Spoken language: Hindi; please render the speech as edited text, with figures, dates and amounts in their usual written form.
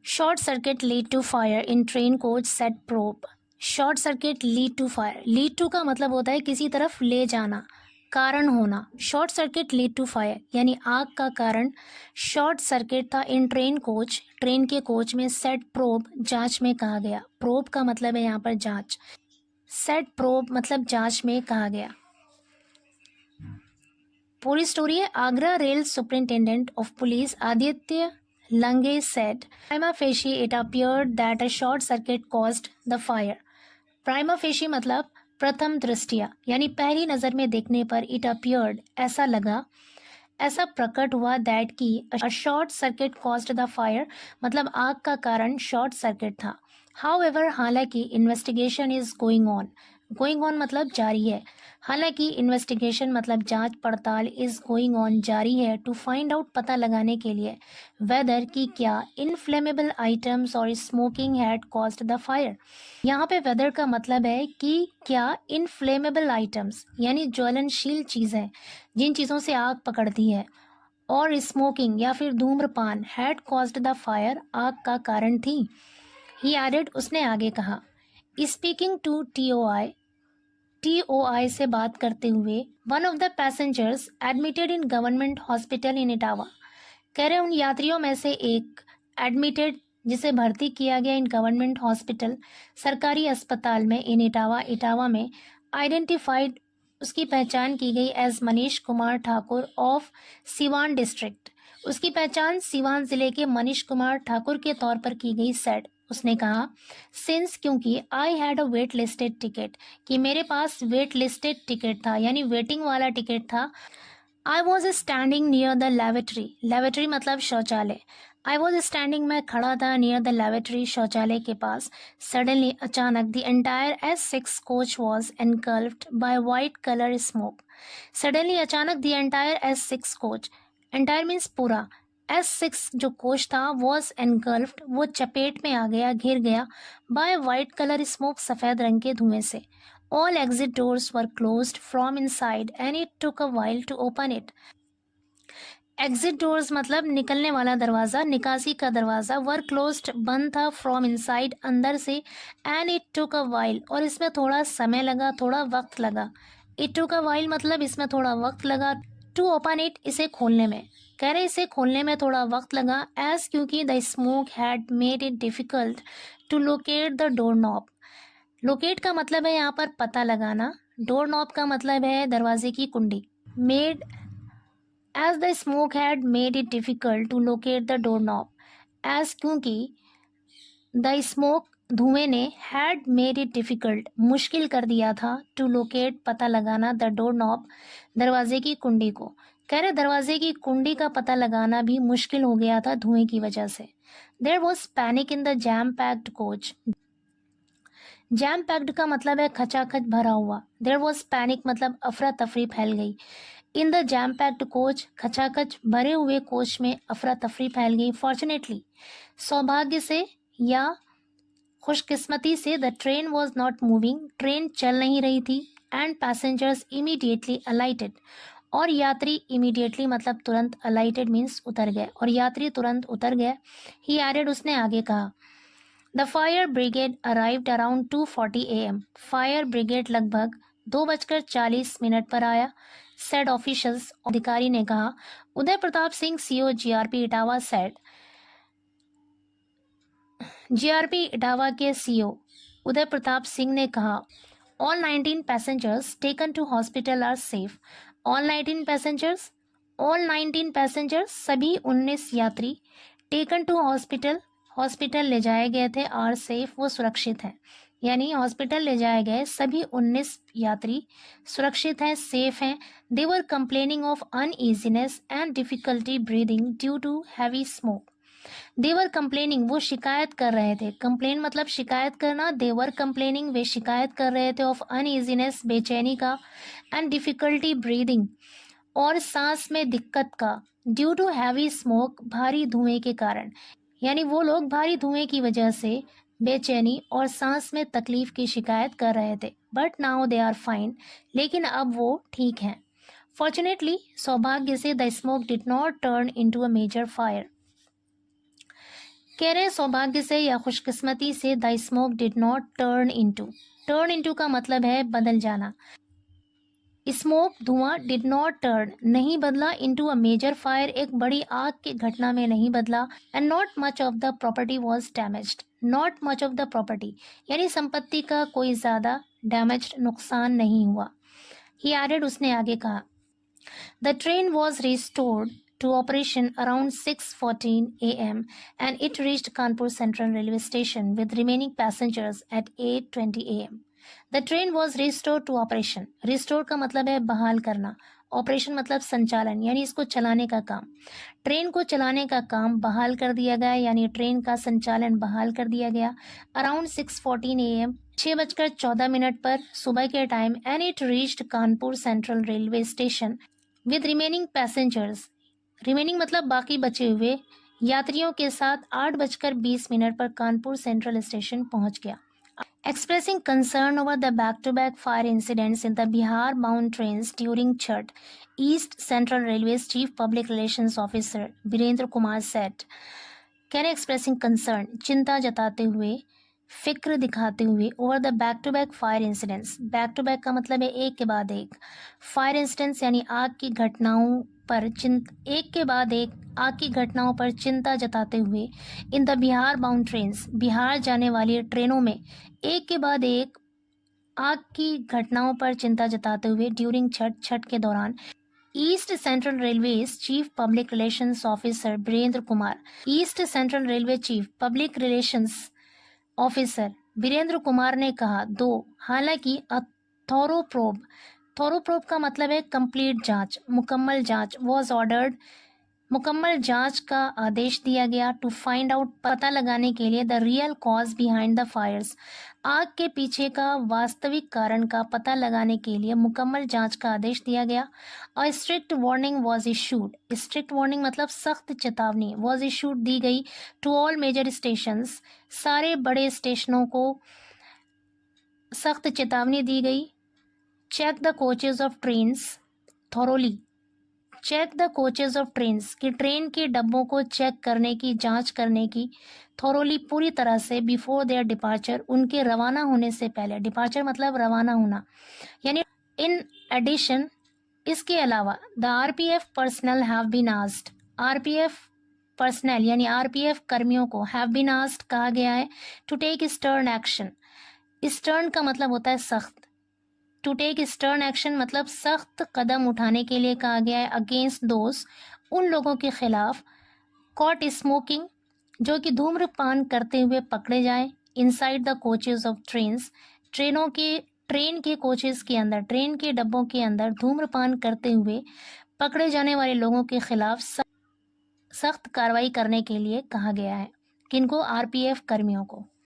Short circuit lead to fire in train coach set probe. Short circuit lead to fire, lead to का मतलब होता है किसी तरफ ले जाना, कारण होना। Short circuit lead to fire यानी आग का कारण शॉर्ट सर्किट था इन ट्रेन कोच, ट्रेन के कोच में सेट प्रोब जांच में कहा गया। प्रोब का मतलब है यहाँ पर जांच, सेट प्रोब मतलब जांच में कहा गया। पूरी स्टोरी है। Agra rail superintendent of police Aditya Lange said, prima facie it appeared that a short circuit caused the fire. Prima facie मतलब प्रथम दृष्टिया यानी पहली नज़र में देखने पर it appeared ऐसा लगा, ऐसा प्रकट हुआ that की a short circuit caused the fire मतलब आग का कारण शॉर्ट सर्किट था। However, हालांकि investigation is going on मतलब जारी है। हालांकि इन्वेस्टिगेशन मतलब जांच पड़ताल इज गोइंग ऑन जारी है टू फाइंड आउट पता लगाने के लिए वेदर की क्या इनफ्लेमेबल आइटम्स और smoking had caused the fire. यहाँ पे वेदर का मतलब है कि क्या इनफ्लेमेबल आइटम्स यानी ज्वलनशील चीज़ें जिन चीज़ों से आग पकड़ती है और स्मोकिंग या फिर धूम्रपान हैड कॉज्ड द फायर आग का कारण थी। ही एडेड उसने आगे कहा, स्पीकिंग टू टीओआई से बात करते हुए one of the passengers admitted in government hospital in Etawah, कह रहे उन यात्रियों में से एक एडमिटेड जिसे भर्ती किया गया इन गवर्नमेंट हॉस्पिटल सरकारी अस्पताल में इन इटावा में आइडेंटिफाइड उसकी पहचान की गई as Manish Kumar Thakur of Siwan district. उसकी पहचान सिवान जिले के मनीष कुमार ठाकुर के तौर पर की गई। सेड उसने कहा, सिंस क्योंकि I had a wait listed ticket कि मेरे पास वेट लिस्टेड टिकट था यानी वेटिंग वाला टिकट था। I was standing near the lavatory मतलब शौचालय। आई वॉज स्टैंडिंग मैं खड़ा था नियर द लेवेटरी शौचालय के पास। सडनली अचानक the entire S6 coach was engulfed by white colour smoke. Suddenly अचानक the entire S6 coach, entire means पूरा, S6 जो कोच था वॉज एनगल्फ्ड वो चपेट में आ गया, घिर गया, बाय वाइट कलर स्मोक सफ़ेद रंग के धुएं से। All exit doors were closed from inside and it took a while to open it. Exit doors मतलब निकलने वाला दरवाज़ा, निकासी का दरवाज़ा, were closed बंद था, from inside अंदर से, and it took a while और इसमें थोड़ा समय लगा, थोड़ा वक्त लगा। It took a while मतलब इसमें थोड़ा वक्त लगा, to open it इसे खोलने में, कह रहे इसे खोलने में थोड़ा वक्त लगा, as क्योंकि the smoke had made it difficult to locate the doorknob। Locate का मतलब है यहाँ पर पता लगाना, डोर नॉब का मतलब है दरवाजे की कुंडी। Made as the smoke had made it difficult to locate the door knob, as क्योंकि द स्मोक धुएं ने हैड मेड इट डिफिकल्ट मुश्किल कर दिया था टू लोकेट पता लगाना द डोर नॉब दरवाजे की कुंडी को। कह रहे दरवाजे की कुंडी का पता लगाना भी मुश्किल हो गया था धुएं की वजह से। There was panic in the jam packed coach. Jam packed का मतलब है खचाखच भरा हुआ। देयर वॉज पैनिक मतलब अफरा तफरी फैल गई। इन द जैम पैक्ड कोच खचाखच भरे हुए कोच में अफरा तफरी फैल गई। फॉर्चुनेटली सौभाग्य से या खुशकिस्मती से the train was not moving train चल नहीं रही थी। एंड पैसेंजर्स इमीडिएटली अलाइटेड और यात्री इमीडिएटली मतलब तुरंत, अलाइटेड मीन्स उतर गए और यात्री तुरंत उतर गए। ही एडेड उसने आगे कहा, the fire brigade arrived around 2:40 AM। Fire brigade लगभग 2:40 पर आया। सेड ऑफिशियल्स अधिकारी ने कहा। Uday Pratap Singh CO GRP Etawah said, GRP Etawah के CO उदय प्रताप सिंह ने कहा, all 19 passengers taken to hospital are safe. All 19 passengers, all 19 passengers सभी 19 यात्री, टेकन टू हॉस्पिटल ले जाए गए थे, आर सेफ वो सुरक्षित हैं, यानी हॉस्पिटल ले जाए गए सभी 19 यात्री सुरक्षित हैं, सेफ हैं। They were complaining of uneasiness and difficulty breathing due to heavy smoke. They were complaining वो शिकायत कर रहे थे, कंप्लेन मतलब शिकायत करना, देवर कंप्लेनिंग वे शिकायत कर रहे थे, ऑफ अनईजीनेस बेचैनी का, एंड डिफिकल्टी ब्रीदिंग और सांस में दिक्कत का, ड्यू टू हैवी स्मोक भारी धुएं के कारण, यानी वो लोग भारी धुएं की वजह से बेचैनी और सांस में तकलीफ की शिकायत कर रहे थे। But now they are fine, लेकिन अब वो ठीक हैं। फॉर्चुनेटली सौभाग्य से the smoke did not turn into a major fire. कह रहे हैं सौभाग्य से या खुशकिस्मती से the smoke did not turn into का मतलब है बदल जाना। स्मोक धुआं डिड नॉट टर्न नहीं बदला इनटू अ मेजर फायर एक बड़ी आग की घटना में नहीं बदला। And not much of the property was damaged. Not much of the property यानी संपत्ति का कोई ज्यादा डैमेज्ड नुकसान नहीं हुआ। ही एडेड उसने आगे कहा The train was restored to operation around 6:14 a.m. and it reached Kanpur Central Railway Station with remaining passengers at 8:20 a.m. The train was restored to operation. Restore का मतलब है बहाल करना, ऑपरेशन मतलब संचालन यानी इसको चलाने का काम। ट्रेन को चलाने का काम बहाल कर दिया गया यानी ट्रेन का संचालन बहाल कर दिया गया। Around 6:14 a.m. 6:14 पर सुबह के time and it reached Kanpur central railway station with remaining passengers. Remaining मतलब बाकी बचे हुए यात्रियों के साथ 8:20 पर कानपुर सेंट्रल स्टेशन पहुंच गया। Expressing concern over the back-to-back fire incidents in the Bihar-bound trains during Chhath, East Central Railway's Chief Public Relations Officer Birendra Kumar said, "Can expressing concern, चिंता जताते हुए, फिक्र दिखाते हुए over the back to back fire incidents. Back to back का मतलब है एक के बाद एक। फायर इंसिडेंट्स यानी आग की घटनाओं पर एक के बाद एक आग की घटनाओं पर चिंता जताते हुए in the Bihar bound trains Bihar जाने वाली ट्रेनों में एक के बाद एक आग की घटनाओं पर चिंता जताते हुए ड्यूरिंग छठ के दौरान East Central Railway chief public relations officer Birendra Kumar East Central Railway chief public relations officer Birendra Kumar ने कहा दो हालांकि थोरोप्रोब का मतलब है कंप्लीट जांच, मुकम्मल जांच वॉज ऑर्डर्ड मुकम्मल जांच का आदेश दिया गया टू फाइंड आउट पता लगाने के लिए the real cause behind the Fyers. आग के पीछे का वास्तविक कारण का पता लगाने के लिए मुकम्मल जांच का आदेश दिया गया। A strict warning was issued. Strict warning मतलब सख्त चेतावनी वॉज इशूड दी गई टू ऑल मेजर स्टेशंस सारे बड़े स्टेशनों को सख्त चेतावनी दी गई। Check the coaches of trains thoroughly. Check the coaches of trains कि ट्रेन के डब्बों को चेक करने की जांच करने की थोरोली पूरी तरह से बिफोर देयर डिपार्चर उनके रवाना होने से पहले। डिपार्चर मतलब रवाना होना यानी इन एडिशन इसके अलावा the RPF personnel have been asked. RPF personnel यानी आरपीएफ कर्मियों को हैव बीन आस्क्ड कहा गया है to take stern action. Stern का मतलब होता है सख्त। टू टेक स्टर्न एक्शन मतलब सख्त कदम उठाने के लिए कहा गया है अगेंस्ट दोस्त उन लोगों के खिलाफ कॉट स्मोकिंग जो कि धूम्रपान करते हुए पकड़े जाएं inside the coaches of trains train के कोचेज के अंदर ट्रेन के डब्बों के अंदर धूम्रपान करते हुए पकड़े जाने वाले लोगों के खिलाफ सख्त कार्रवाई करने के लिए कहा गया है। किनको? आरपीएफ कर्मियों को।